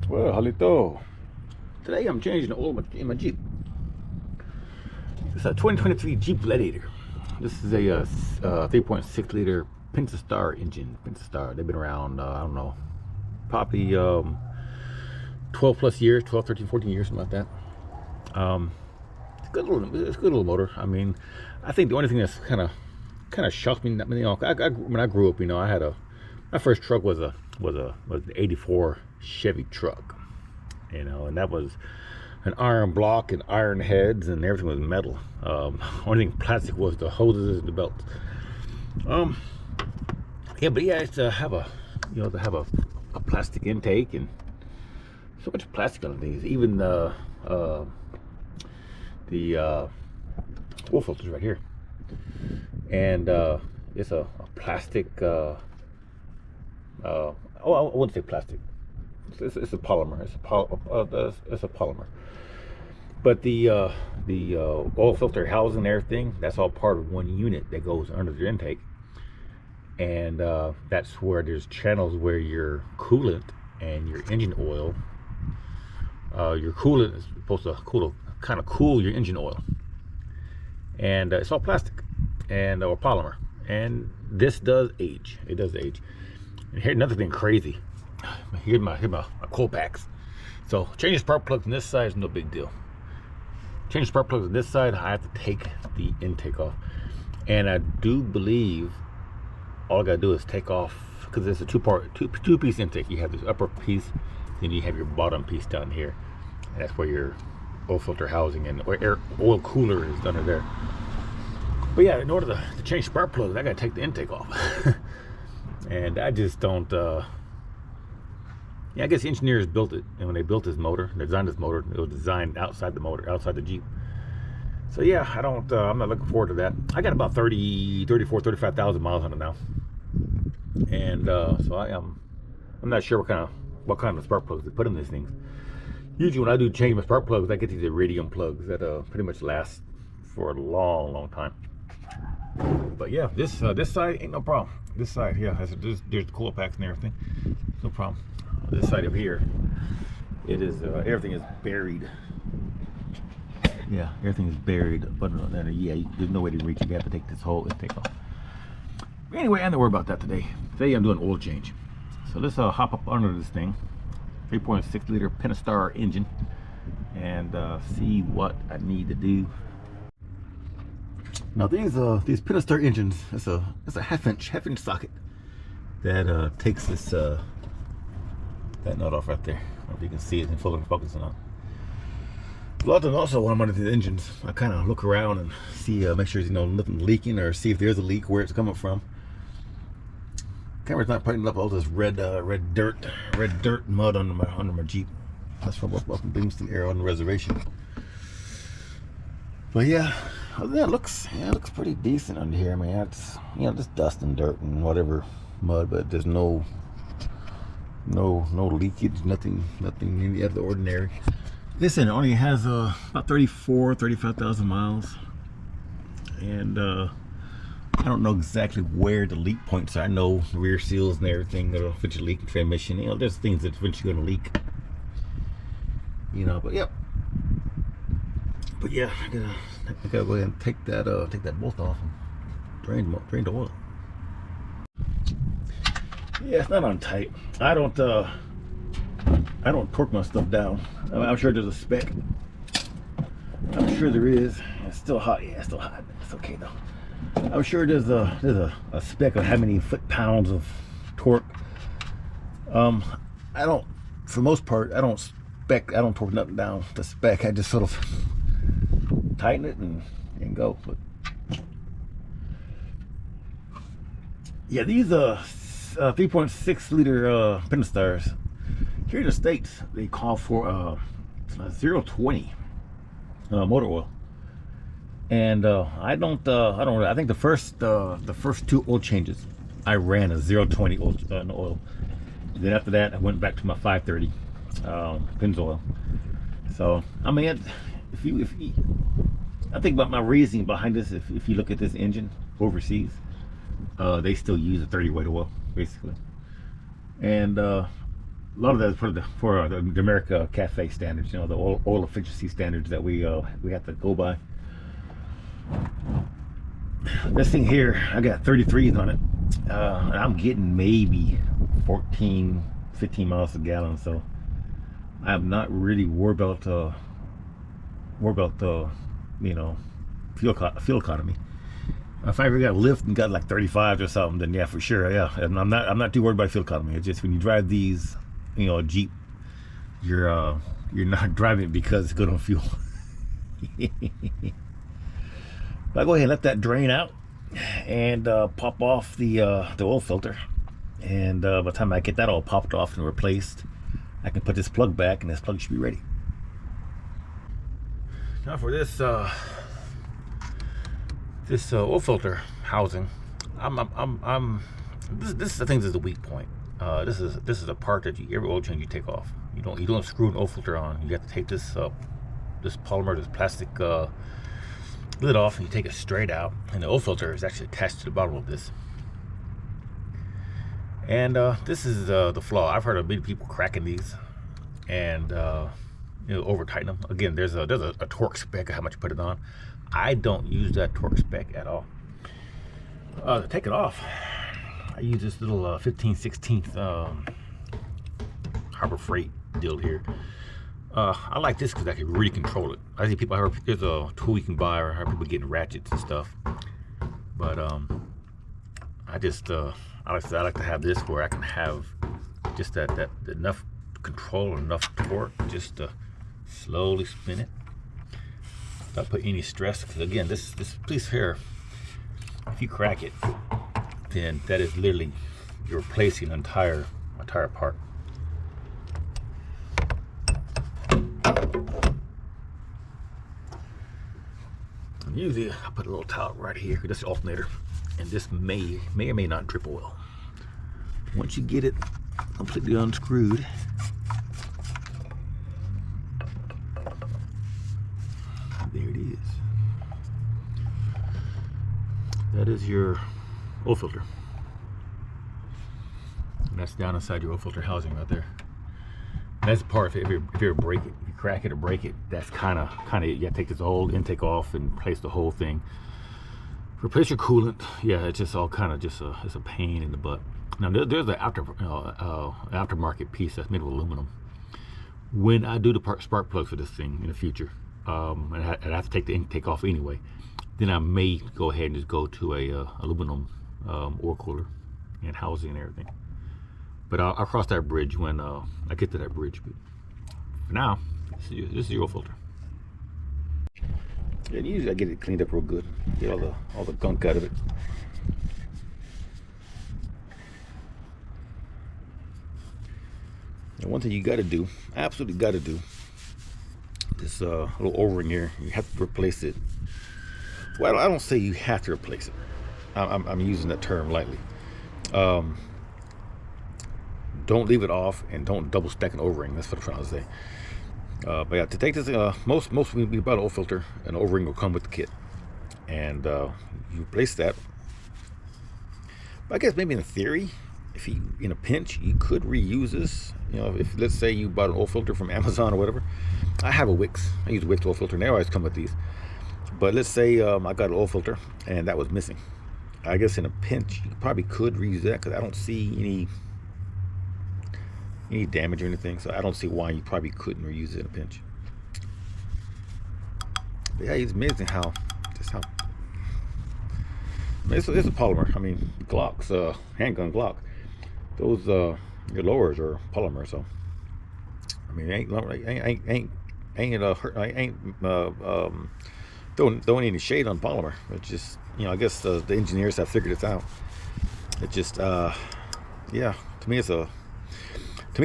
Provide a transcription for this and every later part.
Well, Halito. Today I'm changing the oil in my Jeep. It's a 2023 Jeep Gladiator. This is a 3.6 liter Pentastar engine. Pentastar. They've been around, I don't know, probably 12 plus years, 12, 13, 14 years, something like that. It's a good little motor. I mean, I think the only thing that's kind of shocked me, when I grew up, I had my first truck was an '84 Chevy truck, and that was an iron block and iron heads, and everything was metal. Only thing plastic was the hoses and the belts. It's to have a plastic intake, and so much plastic on these. Even the oil filters right here, and it's a plastic. I wouldn't say plastic. It's a polymer. It's a polymer. But the oil filter housing and everything, that's all part of one unit that goes under the intake. And that's where there's channels where your coolant and your engine oil, your coolant is supposed to cool your engine oil. And it's all plastic or polymer. And this does age. It does age. And here's another thing crazy. Here's my coil packs. So changing spark plugs on this side is no big deal. Changing spark plugs on this side, I have to take the intake off. And I do believe all I gotta do is take off, because it's a two-piece intake. You have this upper piece, then you have your bottom piece down here. And that's where your oil filter housing and oil cooler is under there. But yeah, in order to change spark plugs, I gotta take the intake off. And I just don't, I guess the engineers built it, and when they built this motor, they designed this motor, it was designed outside the motor, outside the Jeep. So yeah, I'm not looking forward to that. I got about 35,000 miles on it now. And so I'm not sure what kind of spark plugs they put in these things. Usually when I do change my spark plugs, I get these iridium plugs that pretty much last for a long time. But yeah, this side ain't no problem. This side, yeah, there's the coil packs and everything. No problem. This side over here, it is everything is buried. Yeah, everything is buried. But yeah, there's no way to reach it. You have to take this whole intake off. But anyway, I'm not worried about that today. Today I'm doing oil change. So let's hop up under this thing, 3.6 liter Pentastar engine, and see what I need to do. Now these Pentastar engines, it's a half inch socket that takes this that nut off right there. I don't know if you can see it in full focus or not. A lot of times also when I'm under the engines, I kind of look around and see, make sure nothing leaking, or see if there's a leak, where it's coming from. Camera's not picking up all this red dirt mud under my Jeep. That's from up in Binghamton area on the reservation. But yeah, other than that, it looks pretty decent under here. I mean, it's just dust and dirt and whatever mud, but there's no leakage, nothing in the out of the ordinary. This thing only has about 35,000 miles, and I don't know exactly where the leak points are. I know rear seals and everything that'll eventually leak in transmission. There's things that's eventually going to leak. But yep. But yeah, I gotta go ahead and take that bolt off and drain the oil. Yeah, it's not on tight. I don't torque my stuff down. I'm sure there's a spec. I'm sure there is. It's still hot. Yeah, it's still hot. It's okay though. I'm sure there's a spec of how many foot-pounds of torque. I don't, for the most part, I don't torque nothing down to spec. I just sort of tighten it and go. But yeah, these 3.6 liter Pentastars here in the States, they call for 020 motor oil. And I think the first two oil changes I ran a 020 oil. And then after that I went back to my 530 Pennzoil. So I mean, if you I think about my reasoning behind this, if you look at this engine overseas, they still use a 30 weight oil basically. And a lot of that is for the America Cafe standards, you know, the oil efficiency standards that we have to go by. This thing here, I got 33s on it, and I'm getting maybe 14, 15 miles a gallon, so I'm not really worried about you know, fuel economy. If I ever got a lift and got like 35 or something, then yeah, for sure, yeah. And I'm not too worried about fuel economy. It's just when you drive these, you know, Jeep, you're not driving it because it's good on fuel. But I go ahead and let that drain out and pop off the oil filter. And by the time I get that all popped off and replaced, I can put this plug back, and this plug should be ready. Now for this oil filter housing, this I think is the weak point. This is a part that every oil change you take off. You don't screw an oil filter on. You have to take this polymer, this plastic lid off, and you take it straight out. And the oil filter is actually attached to the bottom of this. And this is the flaw. I've heard of many people cracking these and you know, over tighten them. Again, there's a torque spec of how much you put it on. I don't use that torque spec at all. To take it off, I use this little 15/16 Harbor Freight deal here. I like this because I can really control it. I see people, I heard there's a tool you can buy, or I heard people getting ratchets and stuff. But I just I like to have this where I can have just that enough control, enough torque, just to slowly spin it. Not put any stress, because again, this piece here, if you crack it, then that is literally, you're replacing an entire part. And usually I put a little towel right here, because this is the alternator, and this may or may not drip oil. Once you get it completely unscrewed, there it is. That is your oil filter. And that's down inside your oil filter housing right there. And that's the part, if you ever break it, if you crack it or break it, that's kind of you gotta take this old intake off and replace the whole thing. Replace your coolant, yeah, it's just all kind of just it's a pain in the butt. Now there's the aftermarket piece that's made of aluminum. When I do the spark plugs for this thing in the future, and I have to take the intake off anyway, then I may go ahead and just go to a aluminum oil cooler and housing and everything. But I'll cross that bridge when I get to that bridge. But for now, this is your oil filter. And usually I get it cleaned up real good, get all the gunk out of it. And one thing you got to do, absolutely got to do, this little O-ring here, you have to replace it. Well, I don't say you have to replace it. I'm using that term lightly. Don't leave it off, and don't double stack an O-ring. That's what I'm trying to say. But yeah, to take this, most when you buy an oil filter, an O-ring will come with the kit, and you replace that. But I guess maybe in theory, if you in a pinch, you could reuse this. You know, if let's say you bought an oil filter from Amazon or whatever. I have a Wix. I use a Wix oil filter, and they always come with these. But let's say I got an oil filter and that was missing. I guess in a pinch, you probably could reuse that, because I don't see any damage or anything. So I don't see why you probably couldn't reuse it in a pinch. But yeah, it's amazing how. I mean, it's a polymer. I mean, Glock's handgun Glock, those your lowers are polymer. So I mean, ain't throwing any shade on polymer. It's just, you know, I guess the engineers have figured this out. It just yeah, to me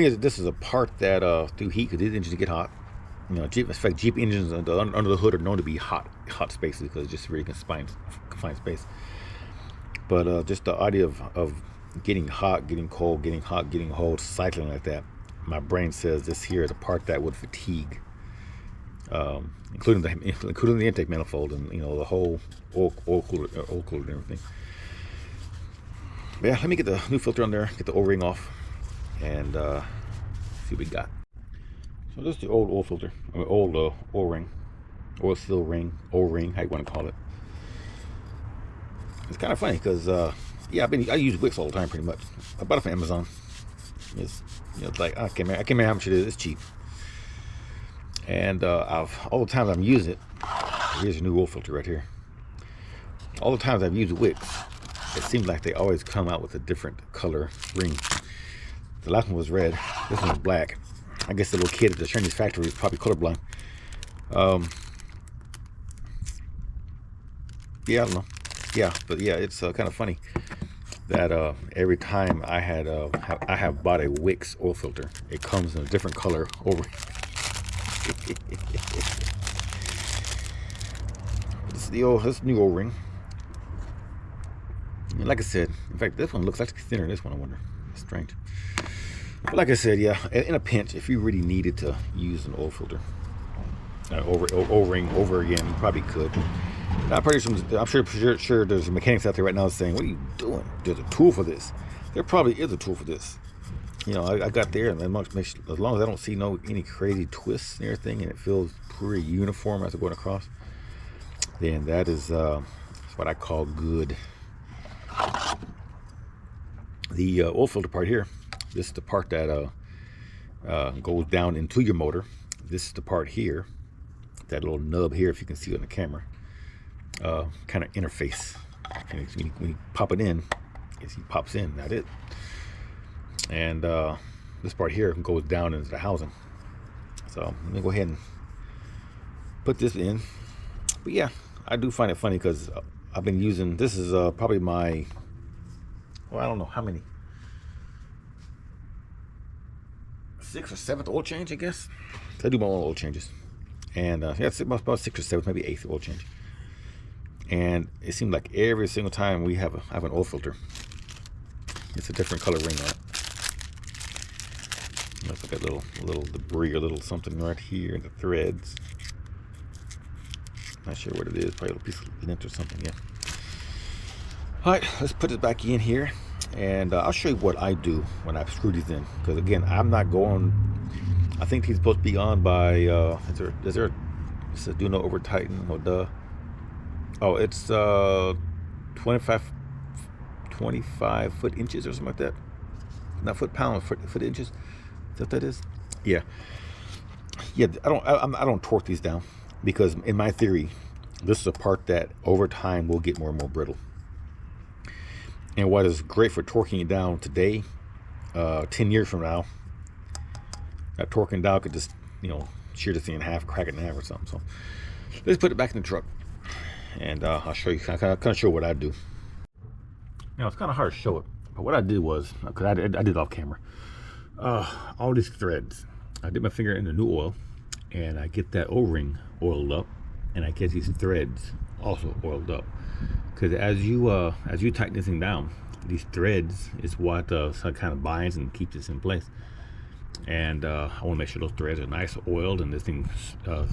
this is a part that through heat, because these engines get hot. You know, in fact, Jeep engines under the hood are known to be hot spaces, because it's just really confined space. But just the idea of getting hot, getting cold, getting hot, getting cold, cycling like that, my brain says this here is a part that would fatigue, including the intake manifold, and you know, the whole oil cooler and everything. But yeah, let me get the new filter on there, get the O-ring off, and see what we got. So this is the old oil filter, old O-ring, oil seal ring, O-ring, how you want to call it. It's kind of funny because yeah, I use Wix all the time pretty much. I bought it from Amazon. It's, you know, it's like I can't remember how much it is. It's cheap. And all the times I've used it, here's a new oil filter right here. All the times I've used Wix, it seems like they always come out with a different color ring. The last one was red. This one was black. I guess the little kid at the Chinese factory is probably colorblind. Yeah, I don't know. Yeah, but yeah, it's kind of funny that every time I have bought a Wix oil filter, it comes in a different color over. This new O-ring. And like I said, in fact, this one looks like it's thinner than this one. I wonder. It's strange. But like I said, yeah, in a pinch, if you really needed to use an oil filter O-ring over again, you probably could. I'm sure there's mechanics out there right now saying, "What are you doing? There's a tool for this." There probably is a tool for this. You know, I got there, and as long as I don't see any crazy twists and everything, and it feels pretty uniform as I'm going across, then that is what I call good. The oil filter part here, this is the part that goes down into your motor. This is the part here, that little nub here, if you can see it on the camera, kind of interface. And when you pop it in, he pops in, that's it. And this part here goes down into the housing. So let me go ahead and put this in. But yeah, I do find it funny because I've been using, this is probably my, well, I don't know how many, 6th or 7th oil change, I guess. I do my own oil changes. And yeah, it's about 6th or 7th, maybe 8th oil change. And it seems like every single time we have an oil filter, it's a different color ring on it. Looks like a little debris or little something right here in the threads. Not sure what it is, probably a little piece of lint or something, yeah. All right, let's put it back in here, and I'll show you what I do when I screw these in. Because again, I'm not going, I think he's supposed to be on by, is there, it says do not over tighten, or duh. Oh, it's 25 foot inches or something like that. Not foot pound, foot inches. Is that what that is? Yeah. Yeah, I don't torque these down, because in my theory, this is a part that over time will get more and more brittle. And what is great for torquing it down today, 10 years from now, that torquing down could just, you know, shear this thing in half, crack it in half or something. So let's put it back in the truck, and I'll show you, kind of show what I do. Now, it's kind of hard to show it, but what I did was, because I did it off camera, all these threads, I dip my finger in the new oil, and I get that O-ring oiled up, and I get these threads also oiled up. Because as you tighten this thing down, these threads is what kind of binds and keeps this in place. And I want to make sure those threads are nice oiled, and this thing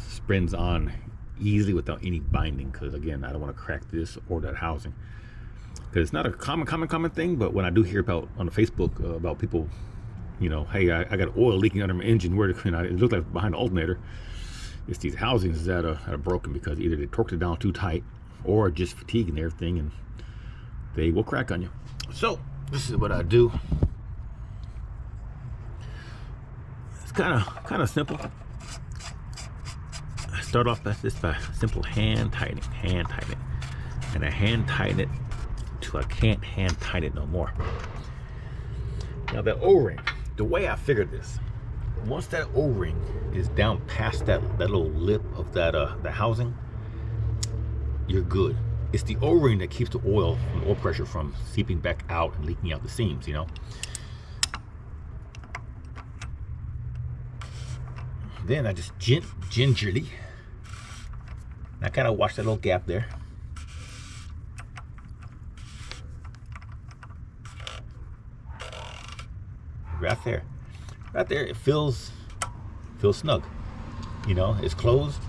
springs on easily without any binding. Because again, I don't want to crack this or that housing. Because it's not a common thing, but when I do hear about on the Facebook about people, you know, hey, I got oil leaking under my engine, where it looked like behind the alternator. It's these housings that are broken because either they torqued it down too tight, or just fatigue and everything, and they will crack on you. So this is what I do. It's kind of simple. I start off by simple hand tightening, and I hand tighten it till I can't hand tighten it no more. Now that O-ring, the way I figured this, once that O-ring is down past that little lip of that the housing, you're good. It's the O-ring that keeps the oil pressure from seeping back out and leaking out the seams, you know. Then I just gingerly, I kind of watch that little gap there. Right there, it feels snug. You know, it's closed.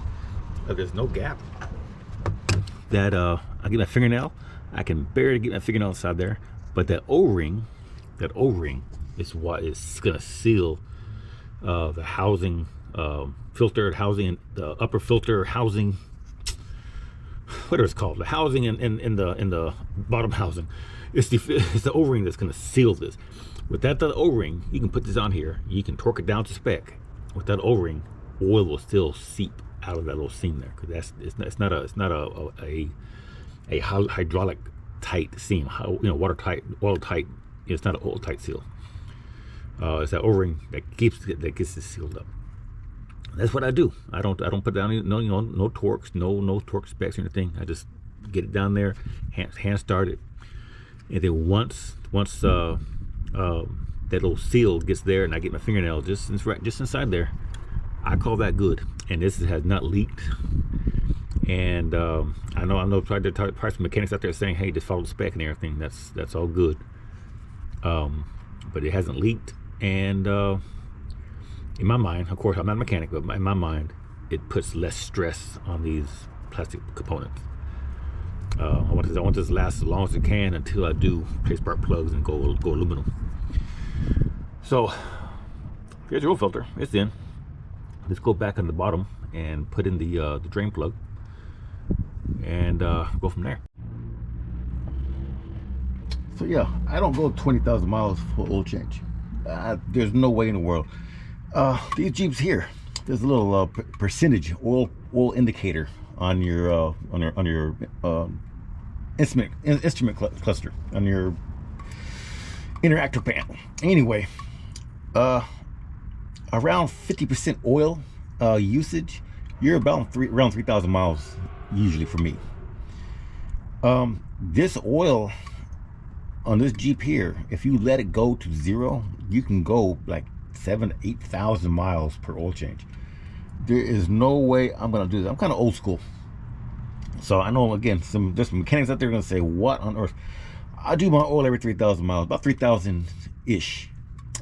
There's no gap. That I get my fingernail, I can barely get my fingernail inside there, but that O-ring is what is gonna seal the housing, filtered housing, the upper filter housing, whatever it's called, the housing in the bottom housing. It's the O-ring that's going to seal this. Without that O-ring, you can put this on here. You can torque it down to spec. With that O-ring, oil will still seep out of that little seam there, because it's not a hydraulic tight seam. Watertight, oil tight. It's not an oil tight seal. It's that O-ring that gets it sealed up. That's what I do. I don't put down no torques, no torque specs or anything. I just get it down there, hand start it, and then once that little seal gets there, and I get my fingernail just inside there, I call that good. And this has not leaked. And I know probably some mechanics out there saying, hey, just follow the spec and everything. That's all good. But it hasn't leaked. And in my mind, of course, I'm not a mechanic, but in my mind, it puts less stress on these plastic components. I want this to last as long as it can until I do replace spark plugs and go aluminum. So here's your oil filter. It's in. Let's go back on the bottom and put in the drain plug, and go from there. So yeah, I don't go 20,000 miles for oil change. There's no way in the world. These Jeeps here, there's a little percentage oil indicator on your instrument cluster, on your interactor panel. Anyway, around 50% oil usage, you're about around 3,000 miles usually for me. This oil on this Jeep here, if you let it go to zero, you can go like 7,000 to 8,000 miles per oil change. There is no way I'm gonna do that. I'm kind of old school, so I know, again, there's some mechanics out there gonna say, what on earth? I do my oil every 3,000 miles, about 3,000 ish.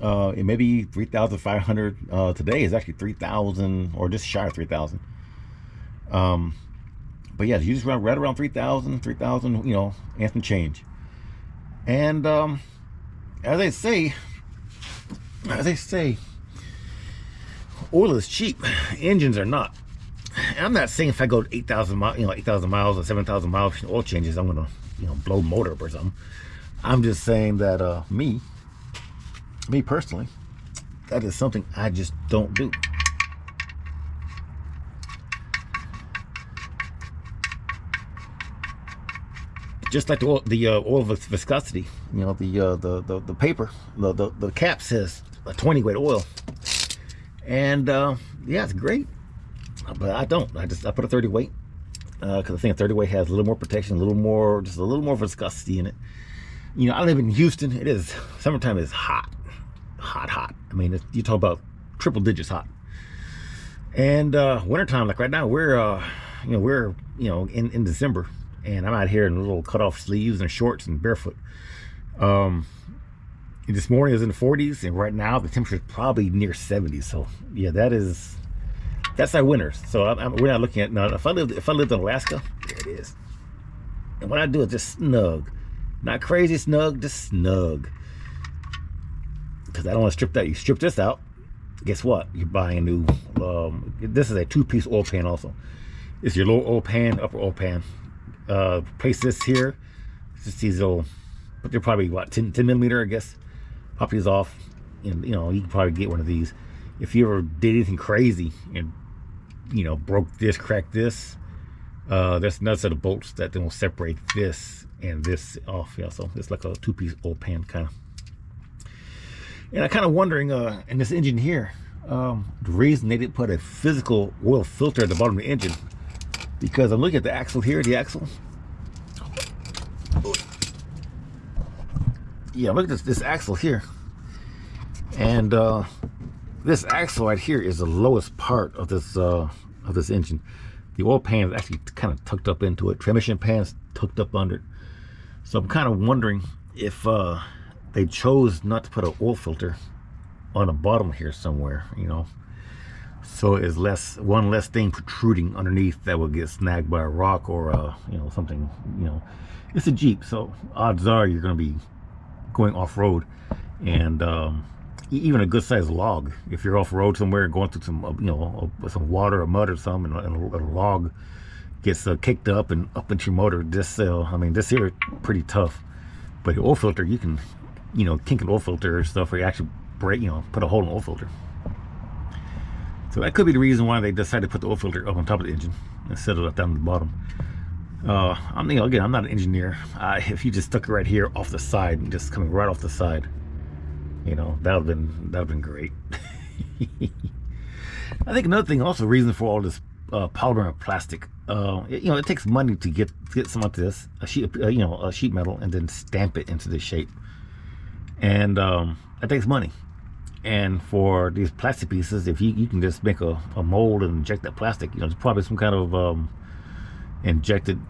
It may be 3,500. Today is actually 3,000, or just shy of 3,000. But yeah, you just run right around 3,000, and some change. And as they say, oil is cheap, engines are not. And I'm not saying if I go 8,000 miles, 8,000 miles or 7,000 miles oil changes, I'm gonna, blow motor up or something. I'm just saying that me personally, that is something I just don't do. Just like the oil viscosity, the paper, the cap says a 20 weight oil, and yeah, it's great, but I don't. I put a 30 weight because I think a 30 weight has a little more protection, just a little more viscosity in it. I live in Houston. It is summertime. Is hot. I mean, you talk about triple digits hot. And wintertime, like right now, we're in December. And I'm out here in little cut-off sleeves and shorts and barefoot. This morning it was in the 40s, and right now the temperature is probably near 70s. So yeah, that's our winters. So we're not looking at now. If I lived in Alaska, there it is. And what I do is just snug, not crazy snug, just snug. Because I don't want to strip that. You strip this out, guess what? You're buying a new. This is a 2-piece oil pan. Also, it's your lower oil pan, upper oil pan. Place this here, just these little, but they're probably what, 10 millimeter, I guess. Pop these off, and you can probably get one of these. If you ever did anything crazy and broke this, cracked this, there's another set of bolts that then will separate this and this off. So it's like a 2-piece oil pan kind of. And I'm kind of wondering, in this engine here, the reason they didn't put a physical oil filter at the bottom of the engine. Because I'm looking at the axle here, Yeah, look at this axle here. And this axle right here is the lowest part of this engine. The oil pan is actually kind of tucked up into it. Transmission pan's tucked up under it. So I'm kind of wondering if they chose not to put an oil filter on the bottom here somewhere, so it's one less thing protruding underneath that will get snagged by a rock or something. It's a Jeep, so odds are you're going to be going off-road, and even a good sized log. If you're off road somewhere going through some, some water or mud or something, and a log gets kicked up and up into your motor, this, I mean, this here pretty tough. But the oil filter, you can, kink an oil filter or stuff, or you actually break, put a hole in the oil filter. So that could be the reason why they decided to put the oil filter up on top of the engine instead of down at the bottom. Again, I'm not an engineer. If you just stuck it right here off the side, and just coming right off the side, that would have been great. I think another thing, also reason for all this polymer and plastic, it takes money to get some of this, a sheet metal, and then stamp it into this shape, and it takes money. And for these plastic pieces, if you can just make a mold and inject that plastic, there's probably some kind of injected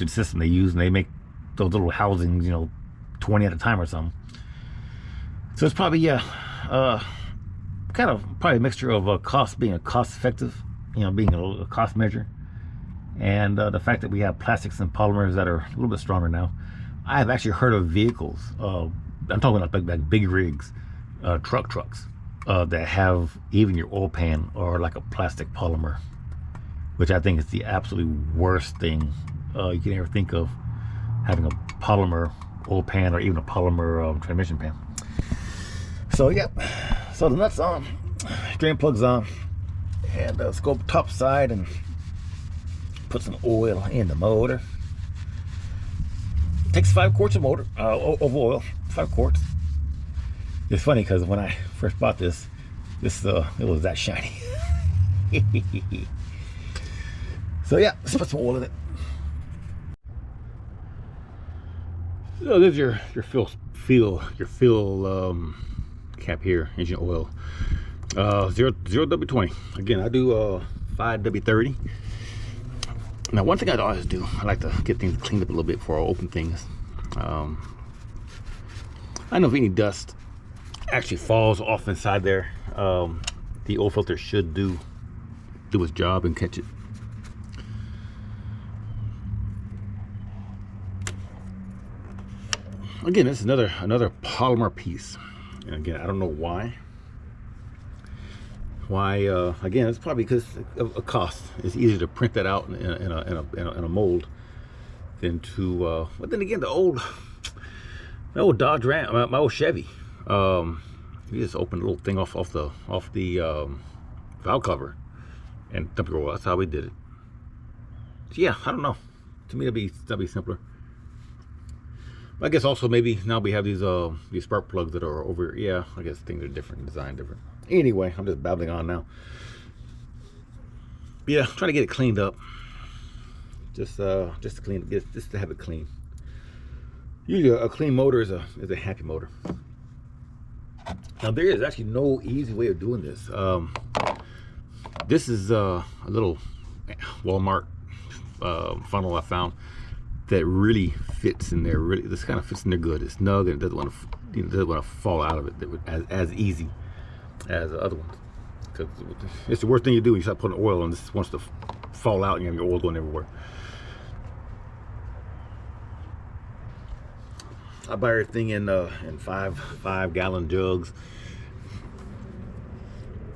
system they use, and they make those little housings, 20 at a time or something. So it's probably kind of probably a mixture of being a cost effective, being a cost measure, and the fact that we have plastics and polymers that are a little bit stronger now. I have actually heard of vehicles, I'm talking about like big rigs, trucks that have even your oil pan or like a plastic polymer, which I think is the absolute worst thing you can ever think of, having a polymer oil pan or even a polymer transmission pan. So yeah, so the nuts on, drain plugs on, and let's go top side and put some oil in the motor. It takes 5 quarts of oil, 5 quarts. It's funny because when I first bought this it was that shiny. So yeah, let's put some oil in it. So this is your fill cap here, engine oil. 0W20. Again, I do 5W30. Now, one thing I always do, I like to get things cleaned up a little bit before I open things. I don't know if any dust actually falls off inside there. The oil filter should do its job and catch it. Again, this is another polymer piece, and again, I don't know why. Again, it's probably because of cost. It's easier to print that out in a mold than to. But then again, my old Dodge Ram, my old Chevy. You just open a little thing off the valve cover and dump your oil. That's how we did it. So yeah, I don't know. To me, that'd be simpler. I guess also maybe now we have these spark plugs that are over. Yeah, I guess things are different, designed different. Anyway, I'm just babbling on now. But yeah, trying to get it cleaned up. Just to have it clean. Usually, a clean motor is a happy motor. Now there is actually no easy way of doing this. This is a little Walmart funnel I found that really fits in there. This kind of fits in there good. It's snug and it doesn't want to fall out of it as easy as the other ones. Because it's the worst thing you do when you start putting oil and this wants to fall out and you have your oil going everywhere. I buy everything in 5-gallon jugs.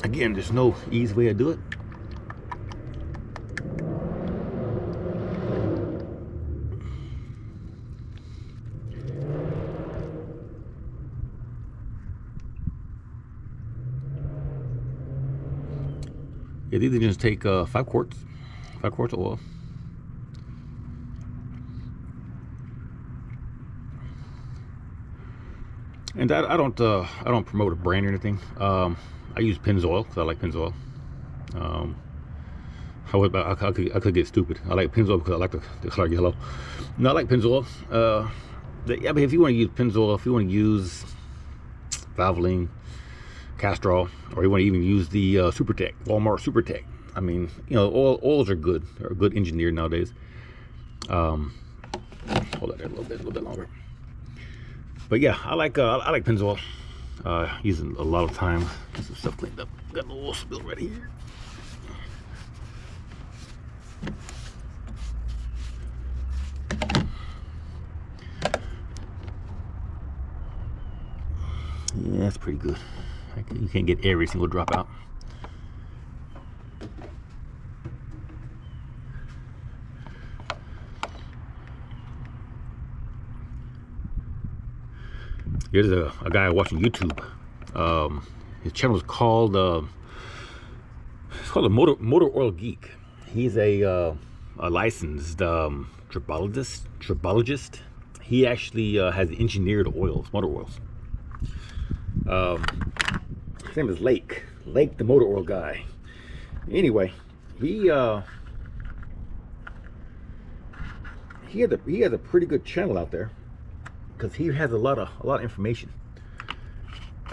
Again, there's no easy way to do it. Yeah, these just take 5 quarts of oil. And I don't promote a brand or anything. I use Pennzoil because I like Pennzoil. I could get stupid. I like Pennzoil because I like the color yellow. No, I like Pennzoil. Yeah, but if you want to use Pennzoil, if you want to use Valvoline, Castrol, or you want to even use the SuperTech, Walmart SuperTech. I mean, oils are good. They're good engineered nowadays. Hold that there a little bit longer. But yeah, I like Pennzoil. Using a lot of time. Get some stuff cleaned up. Got a little oil spill right here. Yeah, pretty good. You can't get every single drop out. Here's a guy watching YouTube. His channel is called it's called a motor oil geek. He's a licensed tribologist. He actually has engineered oils, motor oils. His name is Lake, the motor oil guy. Anyway, he has a pretty good channel out there, because he has a lot of information.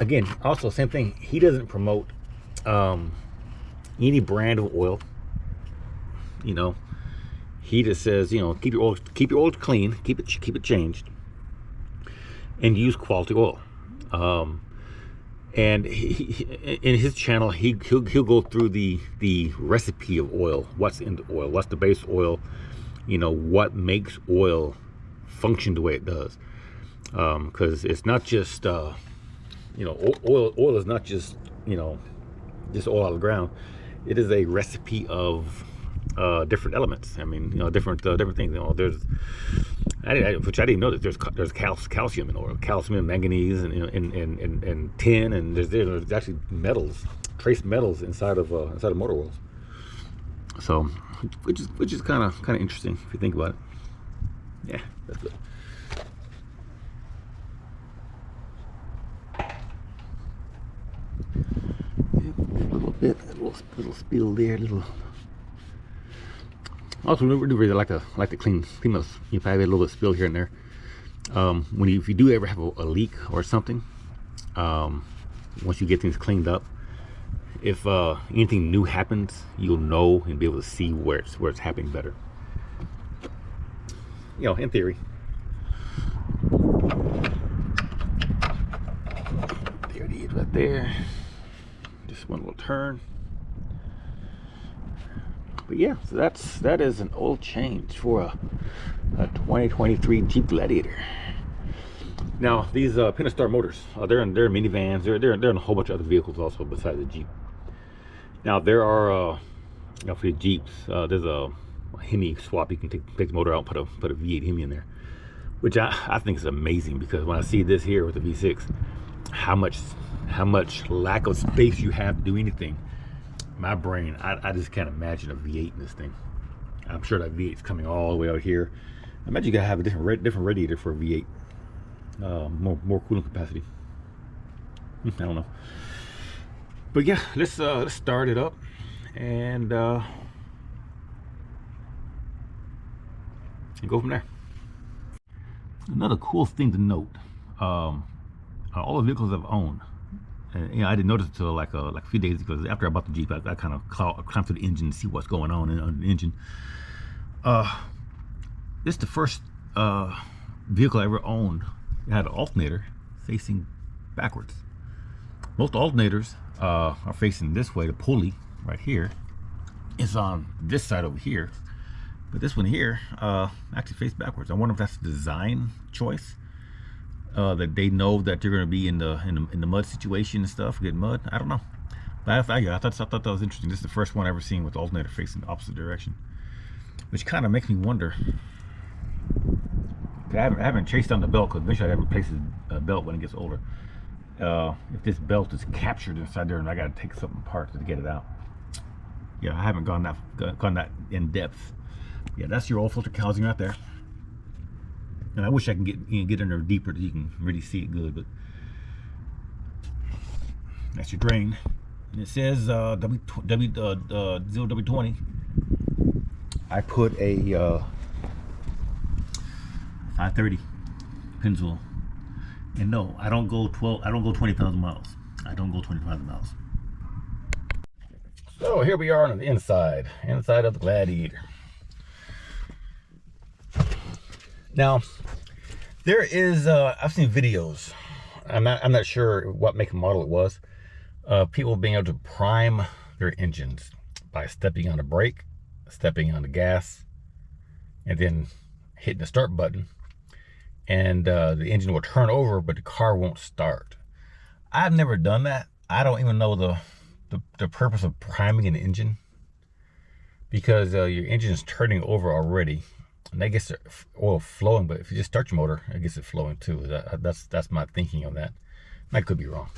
Again, also same thing. He doesn't promote any brand of oil. You know, he just says, you know, keep your oil clean, keep it changed, and use quality oil. And he, in his channel, he'll go through the recipe of oil. What's in the oil? What's the base oil? You know, what makes oil function the way it does? Because it's not just you know, oil is not just, you know, just oil out of the ground. It is a recipe of different elements. I mean, you know, different things. You know, which I didn't know that there's calcium in oil, calcium, manganese, and tin, and there's actually metals, trace metals inside of motor oils. So, which is kind of interesting if you think about it. Yeah, that's good. A little spill there, Also, we really like to clean those. If I have a little bit of spill here and there, if you do ever have a leak or something, once you get things cleaned up, if anything new happens, you'll know and be able to see where it's happening better. You know, in theory. There it is, right there. Just one little turn. But yeah, so that is an oil change for a 2023 Jeep Gladiator. Now these Pentastar motors, they're in minivans, they're in a whole bunch of other vehicles also besides the Jeep. Now there are you know, for the Jeeps, there's a Hemi swap. You can take the motor out and put a V8 Hemi in there, which I think is amazing, because when I see this here with the V6, how much lack of space you have to do anything. My brain, I just can't imagine a V8 in this thing. I'm sure that V8's coming all the way out here. I imagine you gotta have a different radiator for a V8. More cooling capacity. I don't know. But yeah, let's start it up and go from there. Another cool thing to note, all the vehicles I've owned, and you know, I didn't notice until like a few days ago. After I bought the Jeep, I kind of climbed through the engine and see what's going on in the engine. This is the first vehicle I ever owned. It had an alternator facing backwards. Most alternators are facing this way. The pulley right here is on this side over here, but this one here actually faced backwards. I wonder if that's a design choice. That they know that you're going to be in the mud situation and stuff, get mud. I don't know, but I thought that was interesting. This is the first one I've ever seen with the alternator facing the opposite direction, which kind of makes me wonder. I haven't chased down the belt, because eventually I have to replace the belt when it gets older. If this belt is captured inside there and I got to take something apart to get it out. Yeah, I haven't gone that in depth. Yeah, that's your oil filter housing right there. And I wish I can get in there deeper so you can really see it good, but that's your drain. And it says W20. I put a 530 Pennzoil, and no, I don't go 20,000 miles. I don't go 20,000 miles. So here we are on the inside of the Gladiator. Now, there is I've seen videos. I'm not sure what make and model it was. People being able to prime their engines by stepping on the brake, stepping on the gas, and then hitting the start button, and the engine will turn over, but the car won't start. I've never done that. I don't even know the purpose of priming an engine, because your engine is turning over already, and that gets the oil flowing. But if you just start your motor, it gets it flowing too. That's my thinking on that. I could be wrong.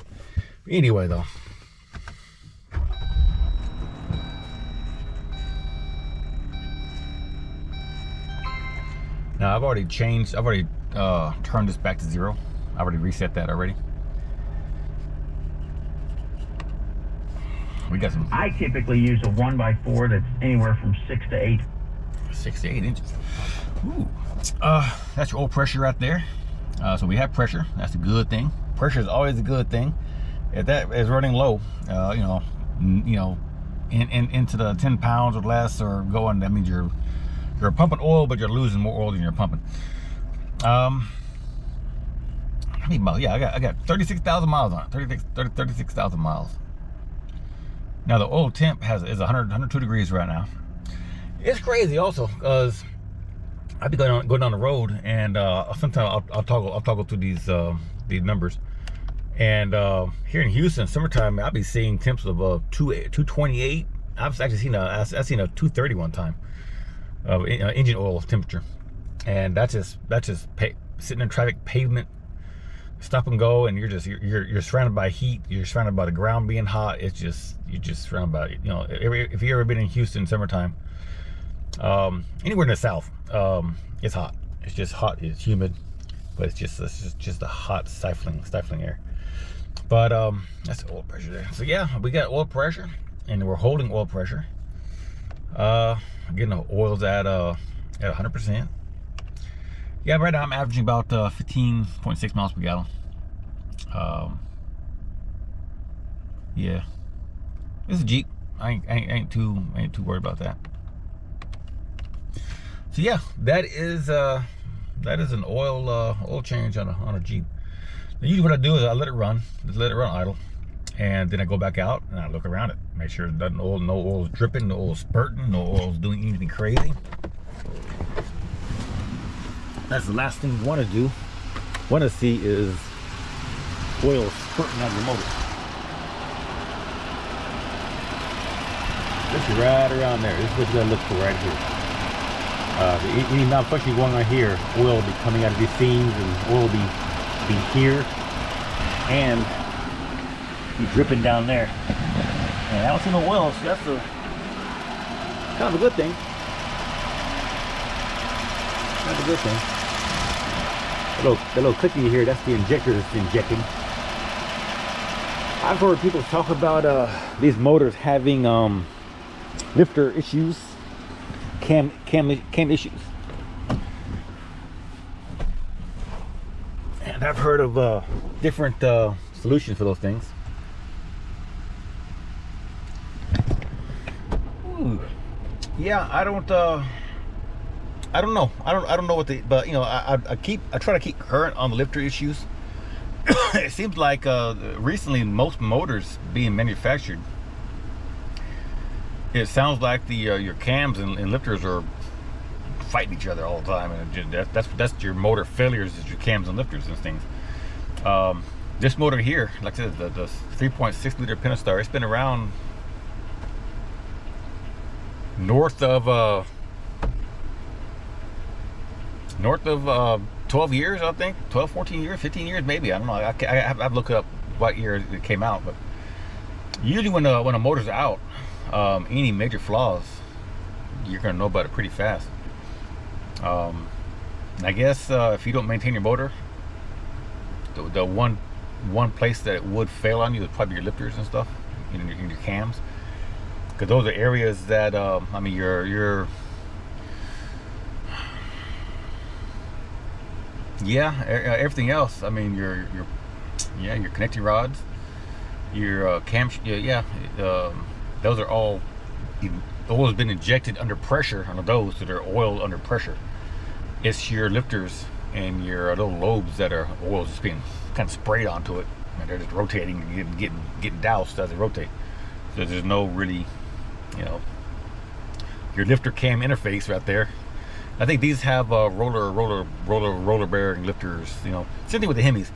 But anyway, though. Now I've already turned this back to 0. I already reset that already. We got some. I typically use a 1x4 that's anywhere from 6 to 8. 6 to 8 inches. Ooh. That's your oil pressure right there. So we have pressure. That's a good thing. Pressure is always a good thing. If that is running low, into the 10 pounds or less or going, that means you're pumping oil, but you're losing more oil than you're pumping. How many miles? Yeah, I got 36,000 miles on it. 36,000 miles. Now the oil temp is 102 degrees right now. It's crazy also, because I'll be going down the road, and sometimes I'll toggle through these numbers. And here in Houston, summertime, I'll be seeing temps of 228. I've actually seen a 230 one time of engine oil temperature, and that's just sitting in traffic, pavement, stop and go, and you're surrounded by heat. You're surrounded by the ground being hot. You're just surrounded by it. If you ever been in Houston summertime, anywhere in the South, it's hot. It's just hot. It's humid, but it's just a hot, stifling air. But that's the oil pressure there. So yeah, we got oil pressure, and we're holding oil pressure. Getting the oils at 100%. Yeah, right now I'm averaging about 15.6 miles per gallon. Yeah, this is a Jeep. I ain't too worried about that. So yeah, that is an oil change on a Jeep. Now, usually what I do is I let it run idle, and then I go back out and I look around it, make sure that no oil is dripping, no oil is spurting, no oil is doing anything crazy. That's the last thing you want to do. Want to see is oil spurting out of your motor. This is right around there. This is what you gotta look for right here. Any malfunction going on here, oil will be coming out of these seams, and oil will be here and be dripping down there. And I don't see no oil, so that's kind of a good thing. That's a good thing. That little clicky here, that's the injector that's injecting. I've heard people talk about these motors having lifter issues, cam issues. And I've heard of different solutions for those things. Ooh. Yeah, I don't know. I don't know what but I try to keep current on the lifter issues. It seems like recently most motors being manufactured, it sounds like your cams and lifters are fighting each other all the time, and that's your motor failures, is your cams and lifters and things. This motor here, like I said, the 3.6 liter Pentastar, it's been around north of 12 years, I think. 12, 14 years, 15 years maybe, I don't know. I have to look up what year it came out. But usually when a motor's out, any major flaws, you're gonna know about it pretty fast. I guess if you don't maintain your motor, the one place that it would fail on you is probably your lifters and stuff, in your cams, because those are areas that I mean your everything else. I mean your connecting rods, your cam, those are all, oil has been injected under pressure on those, so they're oil under pressure. It's your lifters and your little lobes that are oil just being kind of sprayed onto it, and they're just rotating and getting doused as they rotate. So there's no really, your lifter cam interface right there. I think these have roller bearing lifters. Same thing with the Hemis.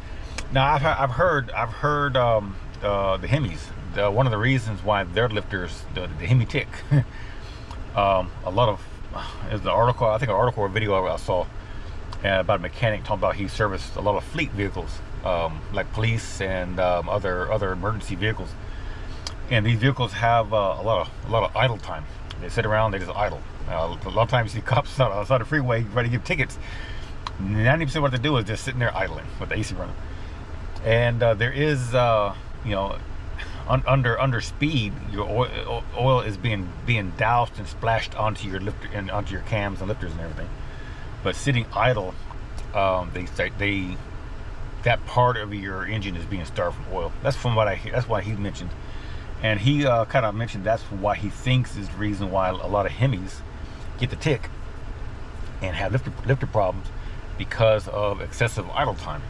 Now I've heard the Hemis. One of the reasons why their lifters, the Hemi tick, a lot of is the article. I think an article or video I saw about a mechanic talking about he serviced a lot of fleet vehicles, like police and other emergency vehicles. And these vehicles have a lot of idle time. They sit around, they just idle. A lot of times you see cops outside the freeway ready to give tickets. 90% of what they do is just sitting there idling with the AC running. And there is, you know, under speed, your oil is being doused and splashed onto your lifter and onto your cams and lifters and everything. But sitting idle, that part of your engine is being starved from oil. That's from what I hear. That's why he mentioned, and he kind of mentioned that's why he thinks is the reason why a lot of Hemis get the tick and have lifter problems, because of excessive idle time.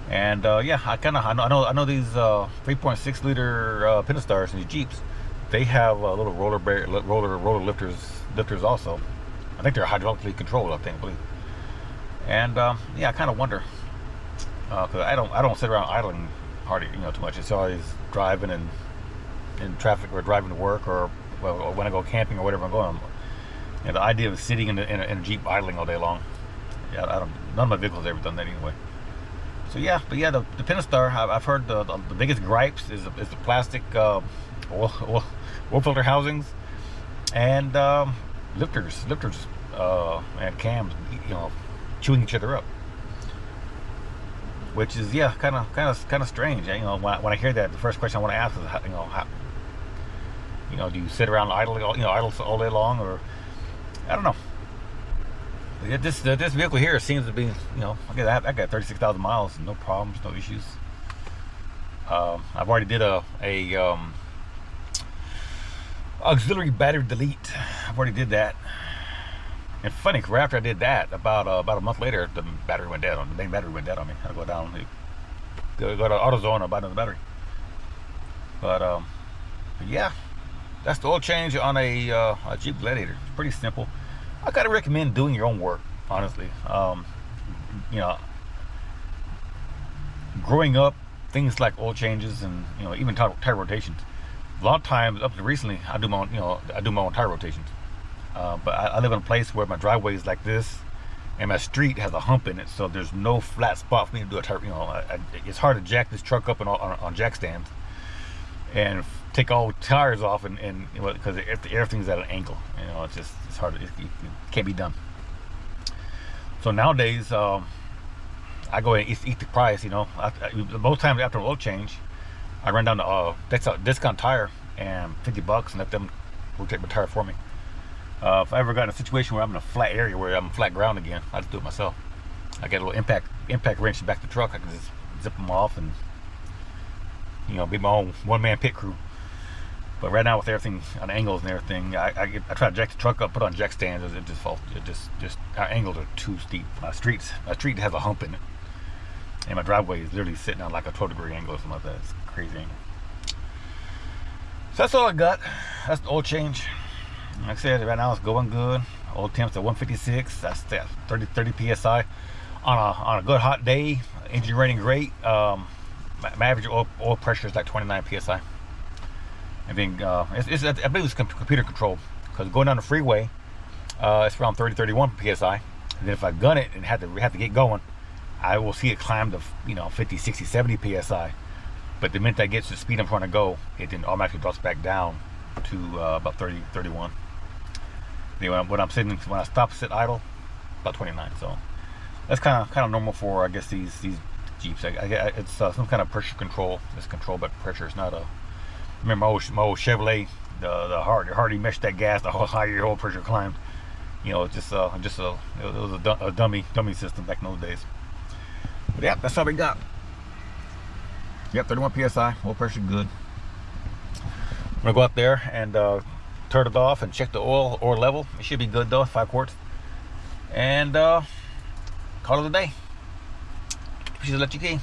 And yeah, I know these 3.6 liter Pentastars and these Jeeps, they have little roller lifters also. I think they're hydraulically controlled, I believe. And yeah, I kind of wonder, because I don't sit around idling hardly, too much. It's always driving and in traffic, or driving to work, or well, when I go camping or whatever I'm going. The idea of sitting in a Jeep idling all day long, yeah, none of my vehicles have ever done that anyway. So yeah, but yeah, the Pentastar, I've heard the biggest gripes is the plastic oil filter housings and lifters and cams, chewing each other up, which is, yeah, kind of strange. When I hear that, the first question I want to ask is, how do you sit around idle all day long, or I don't know. This vehicle here seems to be, I got 36,000 miles, no problems, no issues. I've already did a auxiliary battery delete. I've already did that. And funny, right after I did that, about a month later, the battery went dead on the main battery went dead on me. I had to go down, go to AutoZone and buy another battery. But yeah, that's the oil change on a Jeep Gladiator. It's pretty simple. I gotta recommend doing your own work, honestly. Growing up, things like oil changes and even tire rotations. A lot of times, up to recently, I do my own tire rotations. But I live in a place where my driveway is like this, and my street has a hump in it, so there's no flat spot for me to do a tire. It's hard to jack this truck up on jack stands and take all the tires off, and because everything's at an angle. It's hard. It can't be done. So nowadays, I go and eat the price. Most times after an oil change, I run down to Discount Tire and $50 and let them rotate my tire for me. If I ever got in a situation where I'm in a flat area, where I'm flat ground again, I just do it myself. I get a little impact wrench in the back of the truck. I can just zip them off and be my own one-man pit crew. But right now, with everything on angles and everything, I try to jack the truck up, put on jack stands. It just falls. Just our angles are too steep. My street has a hump in it, and my driveway is literally sitting on like a 12-degree angle or something like that. It's a crazy angle. So that's all I got. That's the oil change. Like I said, right now it's going good. Oil temps at 156. That's 30 psi on a good hot day. Engine running great. My average oil pressure is like 29 psi. I think I believe it's computer controlled, because going down the freeway, it's around 31 psi. And then if I gun it and have to get going, I will see it climb to 50, 60, 70 psi. But the minute I get to the speed I'm trying to go, it then automatically drops back down to about 30, 31. Then when I stop, sit idle, about 29. So that's kind of normal for, I guess, these Jeeps. It's some kind of pressure control. It's controlled by pressure. It's not a. Remember my old Chevrolet, the harder you mesh that gas, the higher your oil pressure climbed. It was a dummy system back in those days. But yeah, that's all we got. Yep, 31 psi, oil pressure good. I'm gonna go out there and turn it off and check the oil level. It should be good though, 5 quarts. And call it a day. Just let you go.